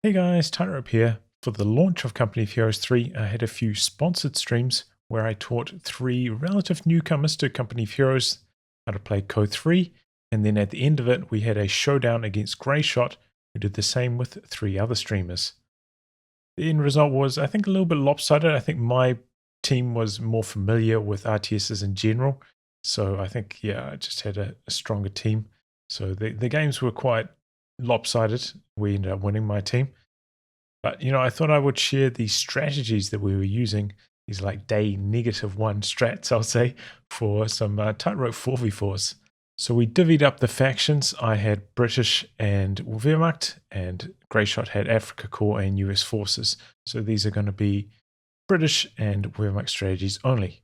Hey guys, Tightrope here. For the launch of Company of Heroes 3, I had a few sponsored streams where I taught 3 relative newcomers to Company of Heroes how to play Code 3, and then at the end of it, we had a showdown against Greyshot, who did the same with 3 other streamers. The end result was, I think, a little bit lopsided. I think my team was more familiar with RTSs in general, so I think, yeah, I just had a stronger team. So the games were quite lopsided. We ended up winning, my team. But, I thought I would share the strategies that we were using, these like day -1 strats, I'll say, for some tightrope 4v4s. So we divvied up the factions. I had British and Wehrmacht, and Greyshot had Africa Corps and US forces. So these are going to be British and Wehrmacht strategies only.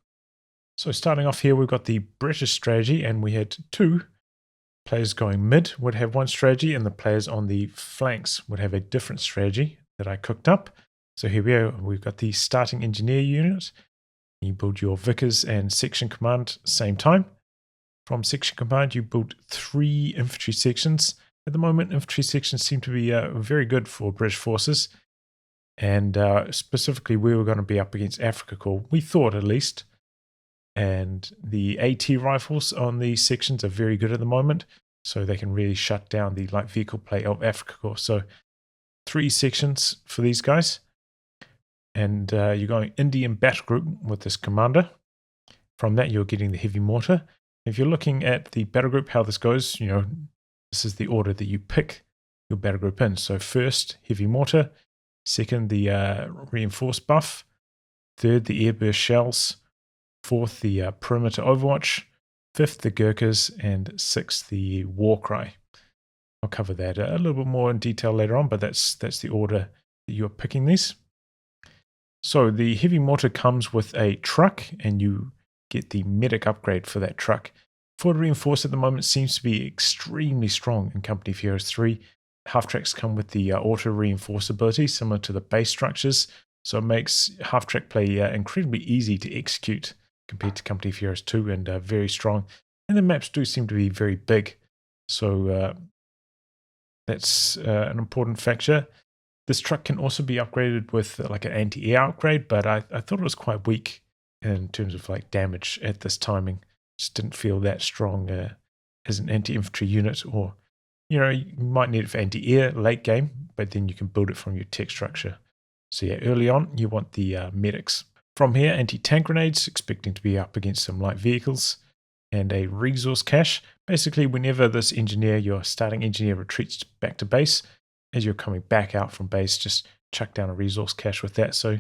So starting off here, we've got the British strategy, and we had 2 players going mid would have one strategy, and the players on the flanks would have a different strategy that I cooked up. So here we are. We've got the starting engineer unit. You build your Vickers and section command same time. From section command, you build 3 infantry sections. At the moment, infantry sections seem to be very good for British forces. And specifically, we were going to be up against Africa Corps. We thought, at least. And the AT rifles on these sections are very good at the moment, so they can really shut down the light vehicle play of Africa Corps. So 3 sections for these guys. And you're going Indian battle group with this commander. From that, you're getting the heavy mortar. If you're looking at the battle group, how this goes, this is the order that you pick your battle group in. So first, heavy mortar. Second, the reinforced buff. Third, the airburst shells. Fourth, the perimeter overwatch. Fifth, the Gurkhas. And sixth, the war cry. I'll cover that a little bit more in detail later on, but that's the order that you're picking these. So the heavy mortar comes with a truck, and you get the medic upgrade for that truck. Forward reinforce at the moment seems to be extremely strong in Company of Heroes 3. Half-tracks come with the auto reinforce ability, similar to the base structures, so it makes half-track play incredibly easy to execute compared to Company of Heroes 2, and very strong. And the maps do seem to be very big, so that's an important factor. This truck can also be upgraded with like an anti-air upgrade, but I thought it was quite weak in terms of like damage at this timing. Just didn't feel that strong as an anti-infantry unit, or you might need it for anti-air late game, but then you can build it from your tech structure. So yeah, early on you want the medics. From here, anti-tank grenades, expecting to be up against some light vehicles, and a resource cache. Basically, whenever this engineer, your starting engineer, retreats back to base, as you're coming back out from base, just chuck down a resource cache with that. So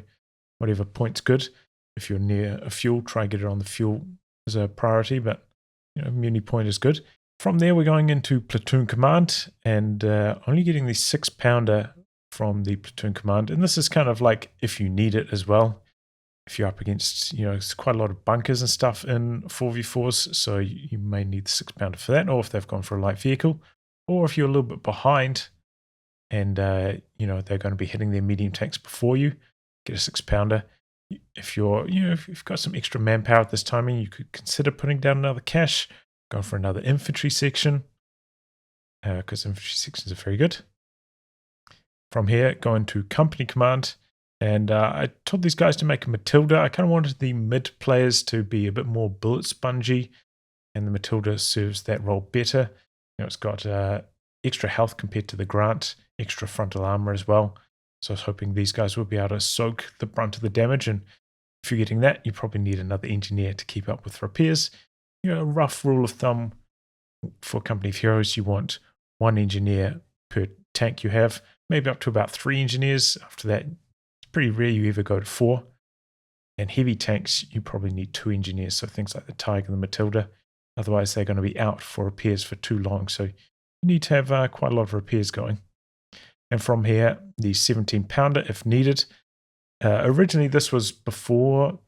whatever point's good. If you're near a fuel, try and get it on the fuel as a priority, but muni point is good. From there, we're going into platoon command, and only getting the 6-pounder from the platoon command. And this is kind of like if you need it as well. If you're up against, it's quite a lot of bunkers and stuff in 4v4s, so you may need the 6-pounder for that, or if they've gone for a light vehicle, or if you're a little bit behind and, they're going to be hitting their medium tanks before you, get a 6-pounder. If if you've got some extra manpower at this timing, you could consider putting down another cache, go for another infantry section, because infantry sections are very good. From here, go into company command. And I told these guys to make a Matilda. I kind of wanted the mid players to be a bit more bullet spongy, and the Matilda serves that role better. It's got extra health compared to the Grant, extra frontal armor as well. So I was hoping these guys will be able to soak the brunt of the damage. And if you're getting that, you probably need another engineer to keep up with repairs. A rough rule of thumb for Company of Heroes, you want 1 engineer per tank you have, maybe up to about 3 engineers. After that, pretty rare you ever go to 4. And heavy tanks, you probably need 2 engineers, so things like the Tiger and the Matilda. Otherwise, they're going to be out for repairs for too long, so you need to have quite a lot of repairs going. And from here, the 17-pounder if needed. Originally, this was before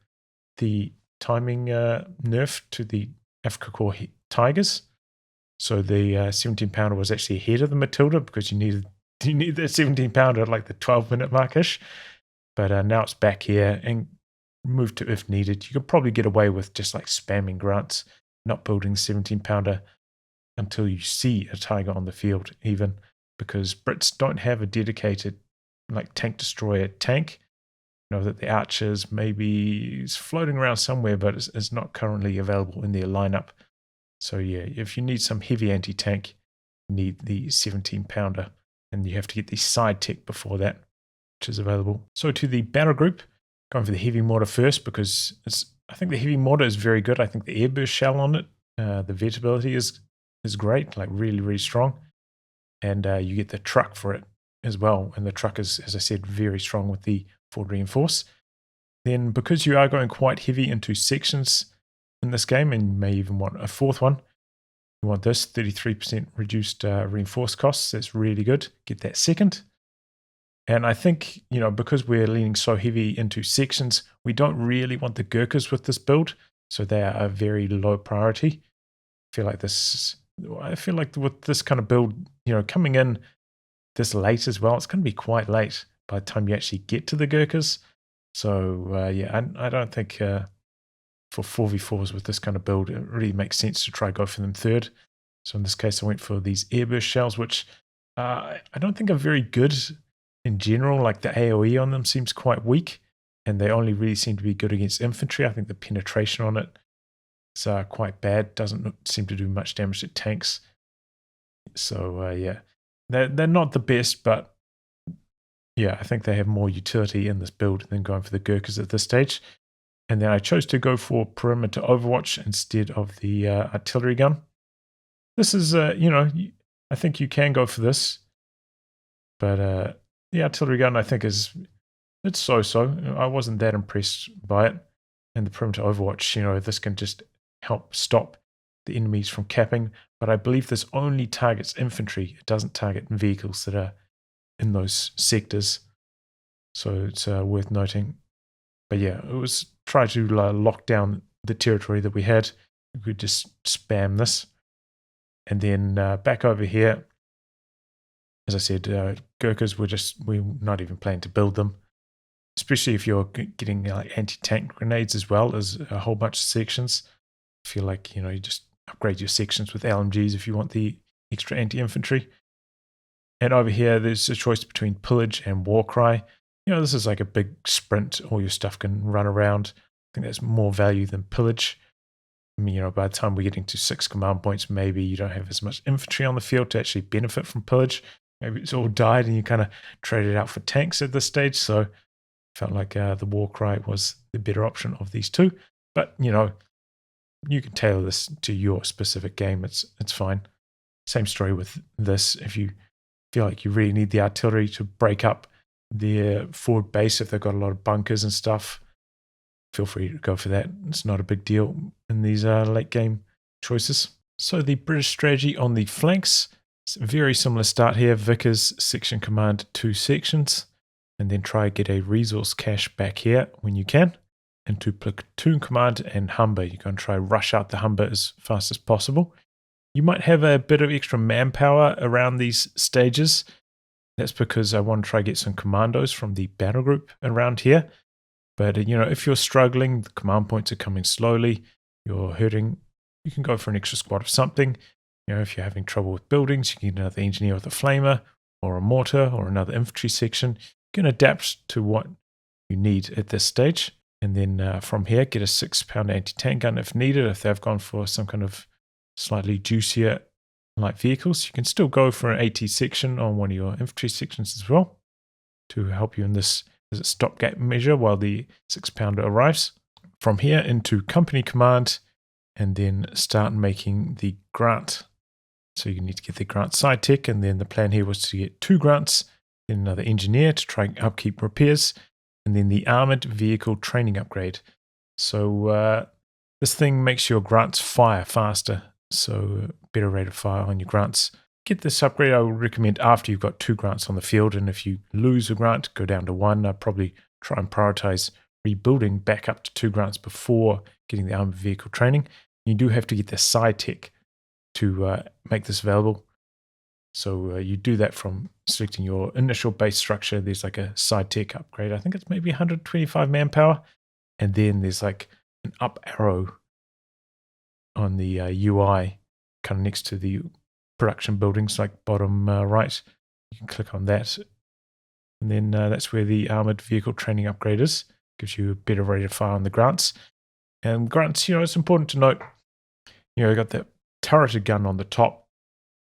the timing nerf to the Africa Corps Tigers. So the 17-pounder was actually ahead of the Matilda, because you need that 17-pounder at like the 12-minute markish. But now it's back here and moved to if needed. You could probably get away with just like spamming grants, not building the 17-pounder until you see a Tiger on the field, even, because Brits don't have a dedicated like tank destroyer tank. You know that the Archers maybe is floating around somewhere, but is not currently available in their lineup. So yeah, if you need some heavy anti-tank, you need the 17 pounder, and you have to get the side tech before that, which is available. So to the battle group, going for the heavy mortar first because I think the heavy mortar is very good. I think the airburst shell on it, the vertability is great, like really, really strong. And you get the truck for it as well. And the truck is, as I said, very strong with the forward reinforce. Then because you are going quite heavy into sections in this game, and you may even want a fourth one, you want this 33% reduced reinforce costs. That's really good. Get that second. And I think, you know, because we're leaning so heavy into sections, we don't really want the Gurkhas with this build. So they are a very low priority. I feel like with this kind of build, you know, coming in this late as well, it's going to be quite late by the time you actually get to the Gurkhas. So yeah, I don't think for 4v4s with this kind of build, it really makes sense to try go for them third. So in this case, I went for these airburst shells, which I don't think are very good in general. Like the AoE on them seems quite weak, and they only really seem to be good against infantry. I think the penetration on it is quite bad. Doesn't seem to do much damage to tanks. So yeah, they're not the best, but yeah, I think they have more utility in this build than going for the Gurkhas at this stage. And then I chose to go for perimeter overwatch instead of the artillery gun. This is, you know, I think you can go for this, but the artillery gun I think it's so-so. I wasn't that impressed by it. And the perimeter overwatch, you know, this can just help stop the enemies from capping. But I believe this only targets infantry. It doesn't target vehicles that are in those sectors. So it's worth noting. But yeah, it was try to lock down the territory that we had. We could just spam this. And then back over here, as I said, Gurkhas we're not even planning to build them. Especially if you're getting anti-tank grenades as well as a whole bunch of sections. I feel like, you know, you just upgrade your sections with LMGs if you want the extra anti-infantry. And over here, there's a choice between pillage and war cry. You know, this is like a big sprint. All your stuff can run around. I think that's more value than pillage. I mean, you know, by the time we're getting to 6 command points, maybe you don't have as much infantry on the field to actually benefit from pillage. Maybe it's all died and you kind of trade it out for tanks at this stage. So I felt like the war cry was the better option of these two. But, you know, you can tailor this to your specific game. It's fine. Same story with this. If you feel like you really need the artillery to break up their forward base, if they've got a lot of bunkers and stuff, feel free to go for that. It's not a big deal in these late game choices. So the British strategy on the flanks, it's a very similar start here. Vickers, section command 2 sections, and then try get a resource cache back here when you can. Into platoon command and Humber. You're going to try rush out the Humber as fast as possible. You might have a bit of extra manpower around these stages. That's because I want to try get some commandos from the battle group around here. But, you know, if you're struggling, the command points are coming slowly, you're hurting, you can go for an extra squad of something. You know, if you're having trouble with buildings, you can get another engineer with a flamer or a mortar or another infantry section. You can adapt to what you need at this stage. And then from here, get a 6-pounder anti-tank gun if needed. If they've gone for some kind of slightly juicier light vehicles, you can still go for an AT section on one of your infantry sections as well to help you in this as a stopgap measure while the 6-pounder arrives. From here into company command and then start making the grant. So you need to get the grant side tech, and then the plan here was to get 2 grants, then another engineer to try and upkeep repairs, and then the armored vehicle training upgrade. So this thing makes your grants fire faster, so better rate of fire on your grants. Get this upgrade, I would recommend after you've got 2 grants on the field, and if you lose a grant, go down to 1. I'd probably try and prioritize rebuilding back up to 2 grants before getting the armored vehicle training. You do have to get the side tech to make this available. So you do that from selecting your initial base structure. There's like a side tech upgrade. I think it's maybe 125 manpower. And then there's like an up arrow on the UI kind of next to the production buildings, like bottom right. You can click on that And then that's where the armored vehicle training upgrade is. Gives you a better rate of fire on the grunts. And grunts, it's important to note, you got that turreted gun on the top,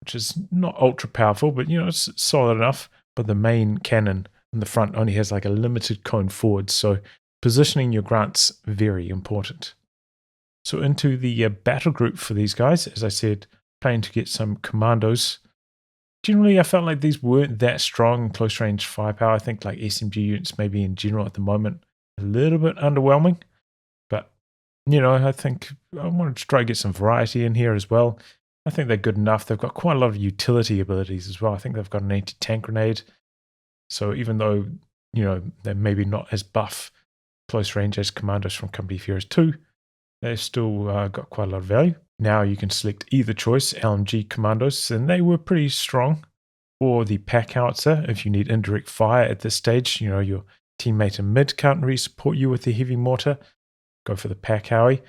which is not ultra powerful, but it's solid enough. But the main cannon in the front only has like a limited cone forward, so positioning your grunts very important. So into the battle group for these guys, as I said, planning to get some commandos. Generally, I felt like these weren't that strong in close range firepower. I think like SMG units maybe in general at the moment a little bit underwhelming. But, I think I wanted to try to get some variety in here as well. I think they're good enough. They've got quite a lot of utility abilities as well. I think they've got an anti-tank grenade. So even though, they're maybe not as buff close range as commandos from Company of Heroes 2, they've still got quite a lot of value. Now you can select either choice, LMG commandos, and they were pretty strong. Or the pack howitzer, if you need indirect fire at this stage, your teammate in mid can't really support you with the heavy mortar, go for the pack howie.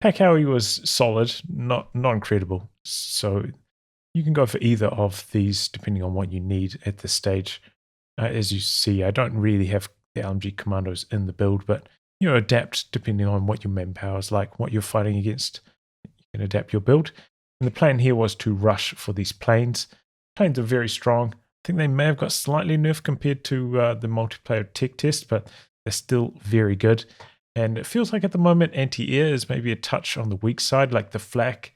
Pack howie was solid, not incredible. So you can go for either of these depending on what you need at this stage. As you see, I don't really have the LMG commandos in the build, but adapt depending on what your manpower is like, what you're fighting against. You can adapt your build. And the plan here was to rush for these planes. Planes are very strong. I think they may have got slightly nerfed compared to the multiplayer tech test, but they're still very good. And it feels like at the moment anti-air is maybe a touch on the weak side, like the Flak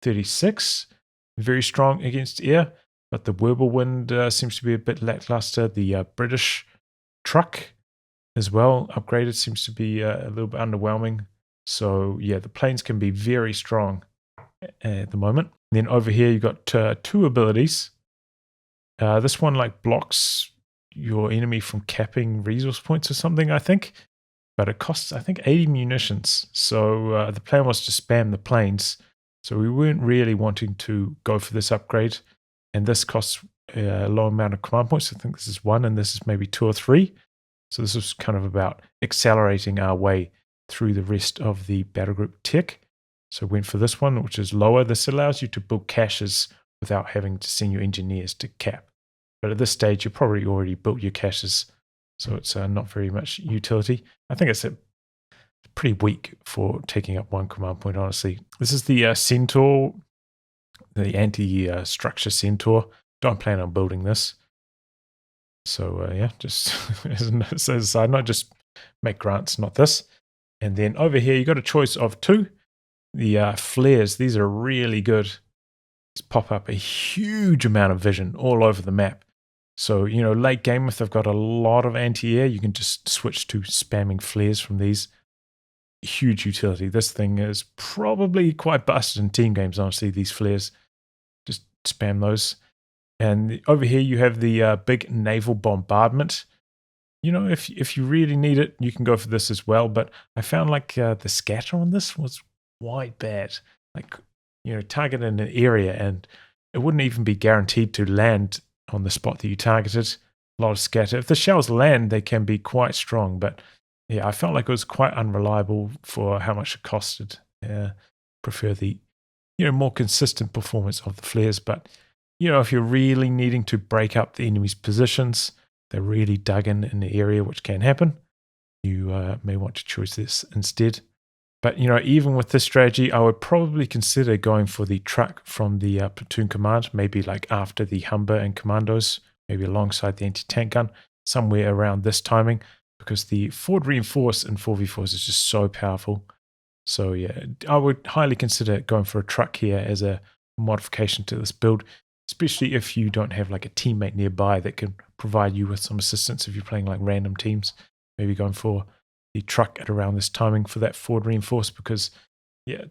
36, very strong against air, but the Whirlwind seems to be a bit lackluster. The British truck as well, upgraded, seems to be a little bit underwhelming. So yeah, the planes can be very strong at the moment. And then over here you've got two abilities. This one like blocks your enemy from capping resource points or something, I think. But it costs, I think, 80 munitions. So the plan was to spam the planes. So we weren't really wanting to go for this upgrade. And this costs a low amount of command points. I think this is 1 and this is maybe 2 or 3. So this was kind of about accelerating our way through the rest of the battle group tech. So we went for this one, which is lower. This allows you to build caches without having to send your engineers to cap. But at this stage, you probably already built your caches. So it's not very much utility. I think it's pretty weak for taking up 1 command point, honestly. This is the Centaur, the anti-structure Centaur. Don't plan on building this. So yeah, just as a side note, just make grants, not this. And then over here, you got a choice of 2. The flares, these are really good. These pop up a huge amount of vision all over the map. So, late game, if they've got a lot of anti-air, you can just switch to spamming flares from these. Huge utility. This thing is probably quite busted in team games, honestly, these flares. Just spam those. And over here, you have the big naval bombardment. If you really need it, you can go for this as well. But I found like the scatter on this was quite bad. Like, target in an area and it wouldn't even be guaranteed to land on the spot that you targeted. A lot of scatter. If the shells land, they can be quite strong. But yeah, I felt like it was quite unreliable for how much it costed. Prefer the more consistent performance of the flares. But if you're really needing to break up the enemy's positions, they're really dug in the area, which can happen. You may want to choose this instead. But, even with this strategy, I would probably consider going for the truck from the platoon command, maybe like after the Humber and Commandos, maybe alongside the anti-tank gun, somewhere around this timing, because the forward reinforce in 4v4s is just so powerful. So yeah, I would highly consider going for a truck here as a modification to this build, especially if you don't have like a teammate nearby that can provide you with some assistance if you're playing like random teams. Maybe going for the truck at around this timing for that forward reinforce, because yeah,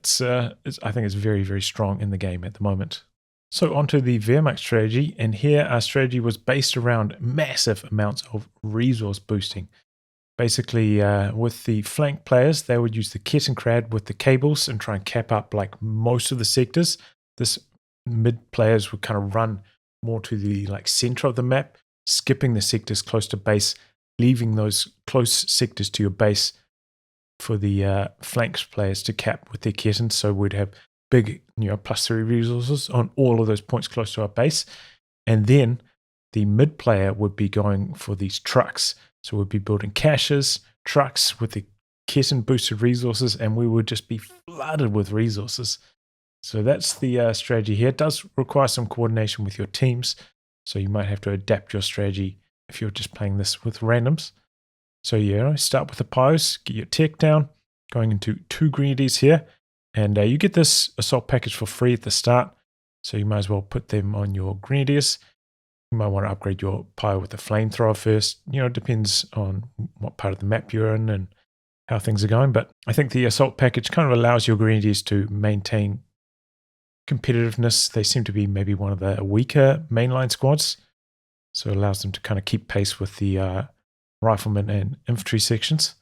I think it's very, very strong in the game at the moment. So onto the Wehrmacht strategy, and here our strategy was based around massive amounts of resource boosting. Basically, with the flank players, they would use the Kettenkrad with the cables and try and cap up like most of the sectors. This mid players would kind of run more to the like center of the map, skipping the sectors close to base, leaving those close sectors to your base for the flanks players to cap with their Ketten. So we'd have big, +3 resources on all of those points close to our base. And then the mid player would be going for these trucks. So we'd be building caches, trucks with the Kessen boosted resources, and we would just be flooded with resources. So that's the strategy here. It does require some coordination with your teams, so you might have to adapt your strategy if you're just playing this with randoms. So start with the pios, get your tech down, going into 2 grenadiers here, and you get this assault package for free at the start, so you might as well put them on your grenadiers. You might want to upgrade your pio with a flamethrower first. It depends on what part of the map you're in and how things are going, but I think the assault package kind of allows your grenadiers to maintain competitiveness. They seem to be maybe one of the weaker mainline squads, so it allows them to kind of keep pace with the riflemen and infantry sections,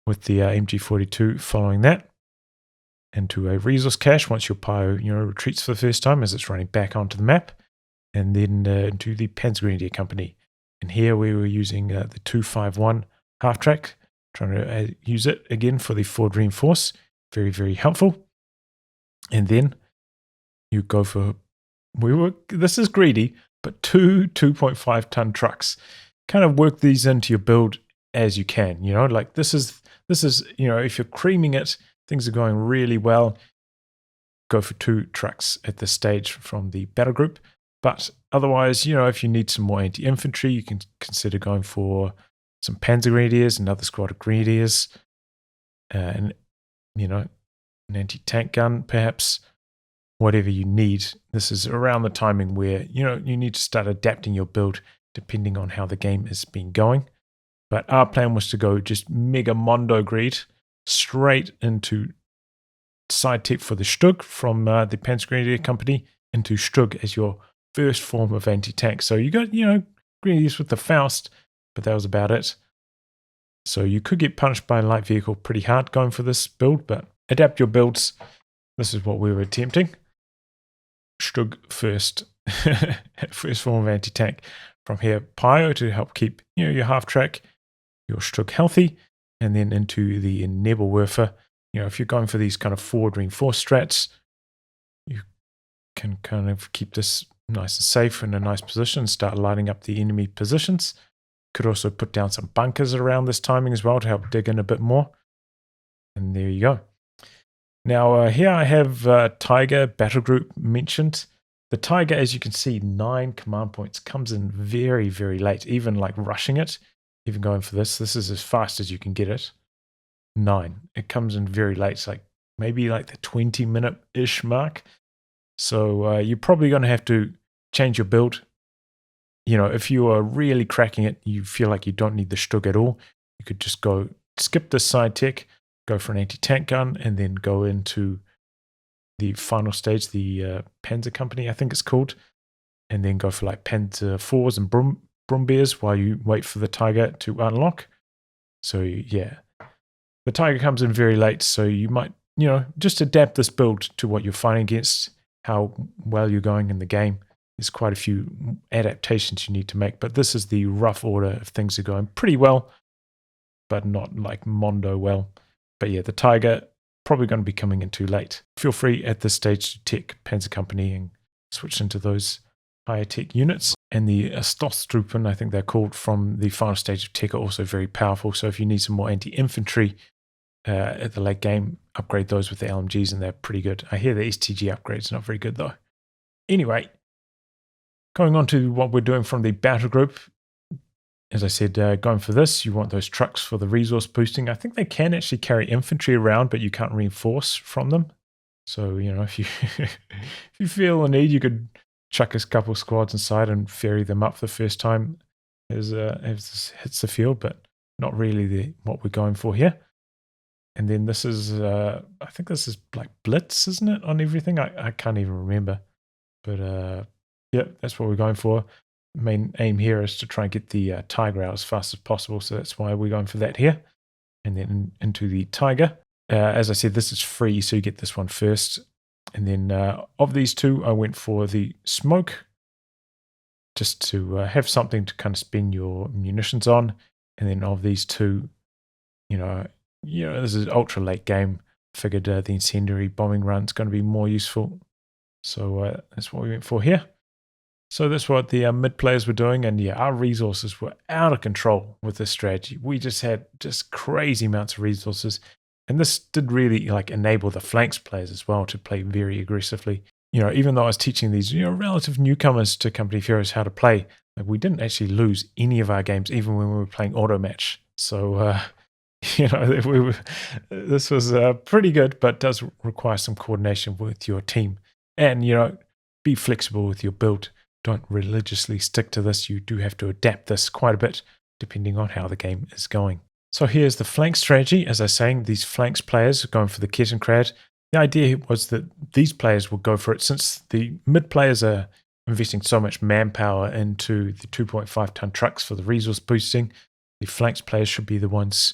with the MG42 following that into a resource cache once your pio retreats for the first time as it's running back onto the map, and then into the Panzergrenadier Company. And here we were using the 251 half track, trying to use it again for the forward reinforce. Very, very helpful. And then you go for, this is greedy, but 2 2.5 ton trucks. Kind of work these into your build as you can, like this is, if you're creaming it, things are going really well, go for 2 trucks at this stage from the battle group. But otherwise, if you need some more anti-infantry, you can consider going for some Panzer Grenadiers, another squad of Grenadiers, and an anti-tank gun, perhaps. Whatever you need. This is around the timing where you need to start adapting your build depending on how the game has been going. But our plan was to go just mega mondo greed straight into side tech for the Stug from the Panzergrenadier Company into Stug as your first form of anti-tank. So you got Grenadiers with the Faust, but that was about it. So you could get punished by a light vehicle pretty hard going for this build, but adapt your builds. This is what we were attempting. Stug first, first form of anti-tank. From here, Pio to help keep your half track, your Stug healthy, and then into the Nebelwerfer. If you're going for these kind of forward reinforced strats, you can kind of keep this nice and safe in a nice position, start lighting up the enemy positions. Could also put down some bunkers around this timing as well to help dig in a bit more. And there you go. Now, here I have Tiger Battle Group mentioned. The Tiger, as you can see, 9 command points, comes in very, very late, even like rushing it, even going for this. This is as fast as you can get it. 9. It comes in very late. It's maybe like the 20-minute-ish mark. So you're probably going to have to change your build. If you are really cracking it, you feel like you don't need the Stug at all, you could just skip this side tech, go for an anti-tank gun, and then go into the final stage, the Panzer Company, I think it's called, and then go for like Panzer IVs and Brumbeers while you wait for the Tiger to unlock. So yeah, the Tiger comes in very late, so you might, just adapt this build to what you're fighting against, how well you're going in the game. There's quite a few adaptations you need to make, but this is the rough order if things are going pretty well, but not like mondo well. But yeah, the Tiger probably going to be coming in too late. Feel free at this stage to tech Panzer Company and switch into those higher tech units. And the Stoßtruppen, I think they're called, from the final stage of tech, are also very powerful. So if you need some more anti-infantry at the late game, upgrade those with the LMGs and they're pretty good. I hear the STG upgrade's not very good though. Anyway, going on to what we're doing from the battle group. As I said, going for this, you want those trucks for the resource boosting. I think they can actually carry infantry around, but you can't reinforce from them. So, if you if you feel the need, you could chuck a couple squads inside and ferry them up the first time as this hits the field, but not really what we're going for here. And then this is, I think this is like Blitz, isn't it, on everything? I can't even remember. But yeah, that's what we're going for. Main aim here is to try and get the Tiger out as fast as possible, so that's why we're going for that here. And then into the Tiger. As I said, this is free, so you get this one first. And then of these two, I went for the Smoke, just to have something to kind of spend your munitions on. And then of these two, this is ultra late game. Figured the incendiary bombing run is going to be more useful. So that's what we went for here. So that's what the mid players were doing, and yeah, our resources were out of control with this strategy. We just had just crazy amounts of resources, and this did really like enable the flanks players as well to play very aggressively. Even though I was teaching these relative newcomers to Company of Heroes how to play, like we didn't actually lose any of our games, even when we were playing auto match. So this was pretty good, but does require some coordination with your team, and be flexible with your build. Don't religiously stick to this. You do have to adapt this quite a bit depending on how the game is going. So here's the flank strategy. As I was saying, these flanks players are going for the Kettenkrad. The idea was that these players will go for it since the mid players are investing so much manpower into the 2.5 ton trucks for the resource boosting. The flanks players should be the ones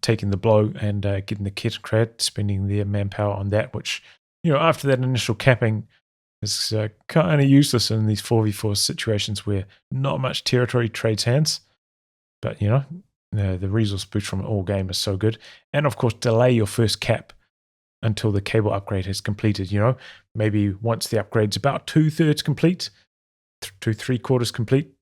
taking the blow and getting the Kettenkrad, spending their manpower on that, which, after that initial capping, is kind of useless in these 4v4 situations where not much territory trades hands. But, the resource boost from all game is so good. And, of course, delay your first cap until the cable upgrade has completed. Maybe once the upgrade's about 2/3 complete, to 3/4 complete,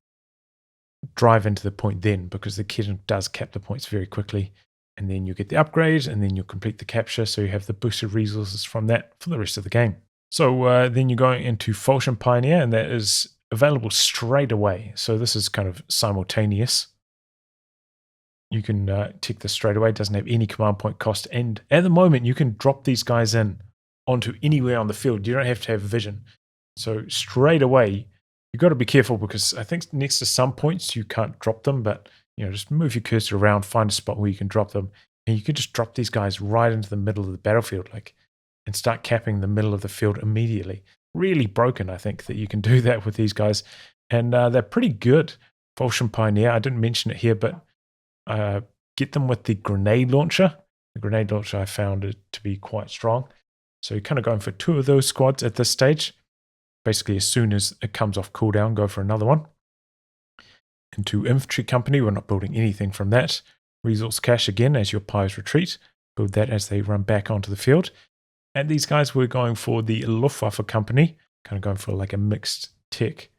drive into the point then, because the kitten does cap the points very quickly. And then you get the upgrade, and then you'll complete the capture, so you have the boosted resources from that for the rest of the game. So then you're going into Falchion Pioneer, and that is available straight away. So this is kind of simultaneous. You can tick this straight away. It doesn't have any command point cost. And at the moment, you can drop these guys in onto anywhere on the field. You don't have to have vision. So straight away, you've got to be careful, because I think next to some points, you can't drop them. But, just move your cursor around, find a spot where you can drop them. And you can just drop these guys right into the middle of the battlefield. And start capping the middle of the field immediately. Really broken, I think, that you can do that with these guys. And they're pretty good. Falchion Pioneer, I didn't mention it here, but get them with the grenade launcher. The grenade launcher, I found it to be quite strong. So you're kind of going for 2 of those squads at this stage. Basically, as soon as it comes off cooldown, go for another one. Into Infantry Company, we're not building anything from that. Resource cache again as your pies retreat. Build that as they run back onto the field. And these guys were going for the Luftwaffe company, kind of going for like a mixed tech,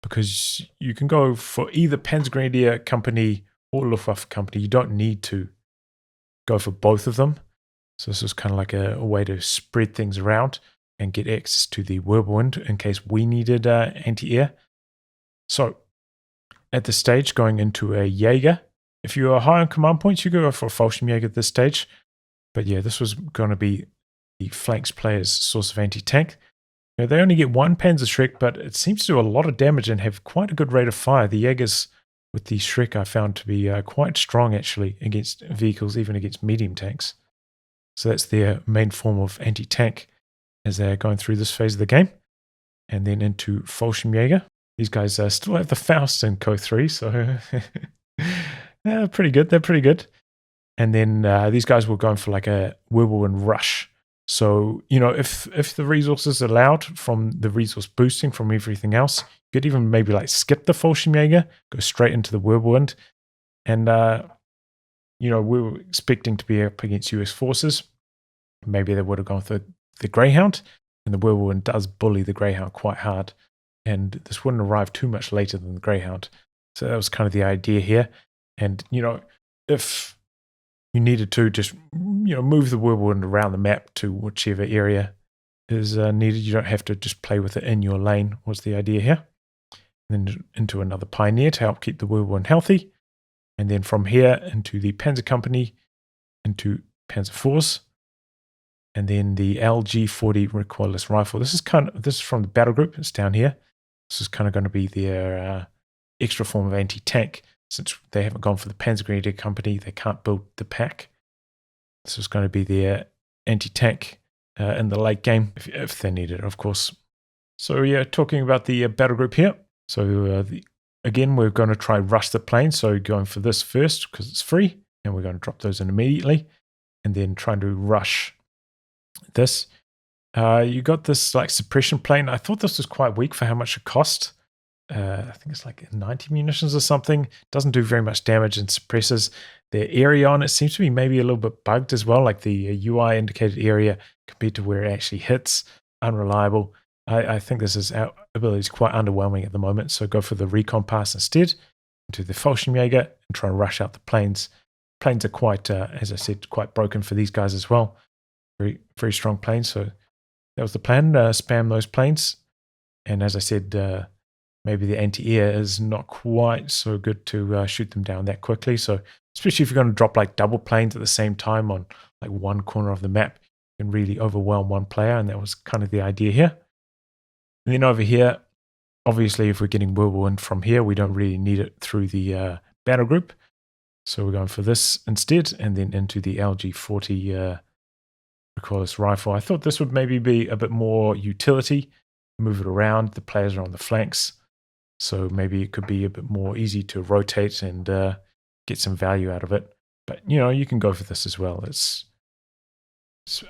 because you can go for either Panzergrenadier company or Luftwaffe company. You don't need to go for both of them. So this is kind of like a way to spread things around and get access to the Whirlwind in case we needed anti-air. So at this stage, going into a Jaeger. If you are high on command points, you go for a Falchion Jaeger at this stage. But yeah, this was going to be the flanks player's source of anti-tank. They only get 1 Panzerschreck, but it seems to do a lot of damage and have quite a good rate of fire. The Jaegers with the Schreck I found to be quite strong, actually, against vehicles, even against medium tanks. So that's their main form of anti-tank as they're going through this phase of the game. And then into Falchion Jaeger. These guys still have the Faust in Co 3, so they're pretty good. They're pretty good. And then these guys were going for like a Whirlwind Rush. So, if the resources allowed from the resource boosting from everything else, you could even maybe like skip the Falchion Jaeger, go straight into the Whirlwind. And, we were expecting to be up against US forces. Maybe they would have gone for the Greyhound, and the Whirlwind does bully the Greyhound quite hard. And this wouldn't arrive too much later than the Greyhound. So that was kind of the idea here. And, if you needed to just, move the Whirlwind around the map to whichever area is needed. You don't have to just play with it in your lane, was the idea here. And then into another Pioneer to help keep the Whirlwind healthy. And then from here into the Panzer Company, into Panzer Force. And then the LG-40 recoilless rifle. This is from the battle group. It's down here. This is kind of going to be their extra form of anti-tank. Since they haven't gone for the Panzergrenadier company, they can't build the pack. This is going to be their anti-tank in the late game, if they need it, of course. So yeah, talking about the battle group here. So again, we're going to try rush the plane. So going for this first because it's free, and we're going to drop those in immediately, and then trying to rush this. You got this like suppression plane. I thought this was quite weak for how much it cost. I think it's like 90 munitions or something. Doesn't do very much damage and suppresses. The area on it seems to be maybe a little bit bugged as well, like the UI indicated area compared to where it actually hits. Unreliable. I think our ability is quite underwhelming at the moment, so go for the recon pass instead, into the Fallschirmjäger, and try and rush out the planes. Planes are quite, as I said, quite broken for these guys as well. Very, very strong planes, so that was the plan, spam those planes. And as I said, maybe the anti-air is not quite so good to shoot them down that quickly. So especially if you're going to drop like double planes at the same time on like one corner of the map, you can really overwhelm one player. And that was kind of the idea here. And then over here, obviously, if we're getting whirlwind from here, we don't really need it through the battle group. So we're going for this instead, and then into the LG40 recoilless rifle. I thought this would maybe be a bit more utility. Move it around. The players are on the flanks. So maybe it could be a bit more easy to rotate and get some value out of it. But, you can go for this as well. It's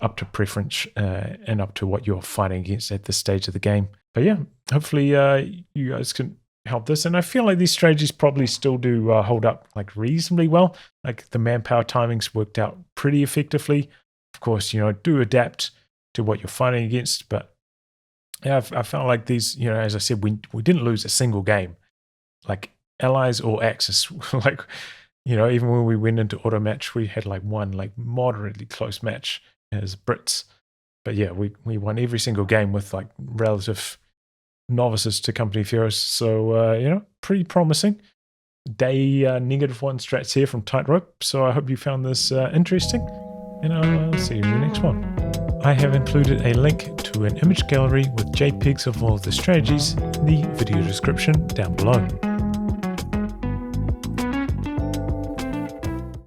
up to preference and up to what you're fighting against at this stage of the game. But yeah, hopefully you guys can help this. And I feel like these strategies probably still do hold up like reasonably well. Like the manpower timings worked out pretty effectively. Of course, do adapt to what you're fighting against. But yeah, I felt like these, as I said, we didn't lose a single game. Like Allies or Axis, like, even when we went into auto match, we had like one like moderately close match as Brits. But yeah, we won every single game with like relative novices to Company of Heroes. So, pretty promising. Day -1 strats here from Tightrope. So I hope you found this interesting. And I'll see you in the next one. I have included a link to an image gallery with JPEGs of all of the strategies in the video description down below.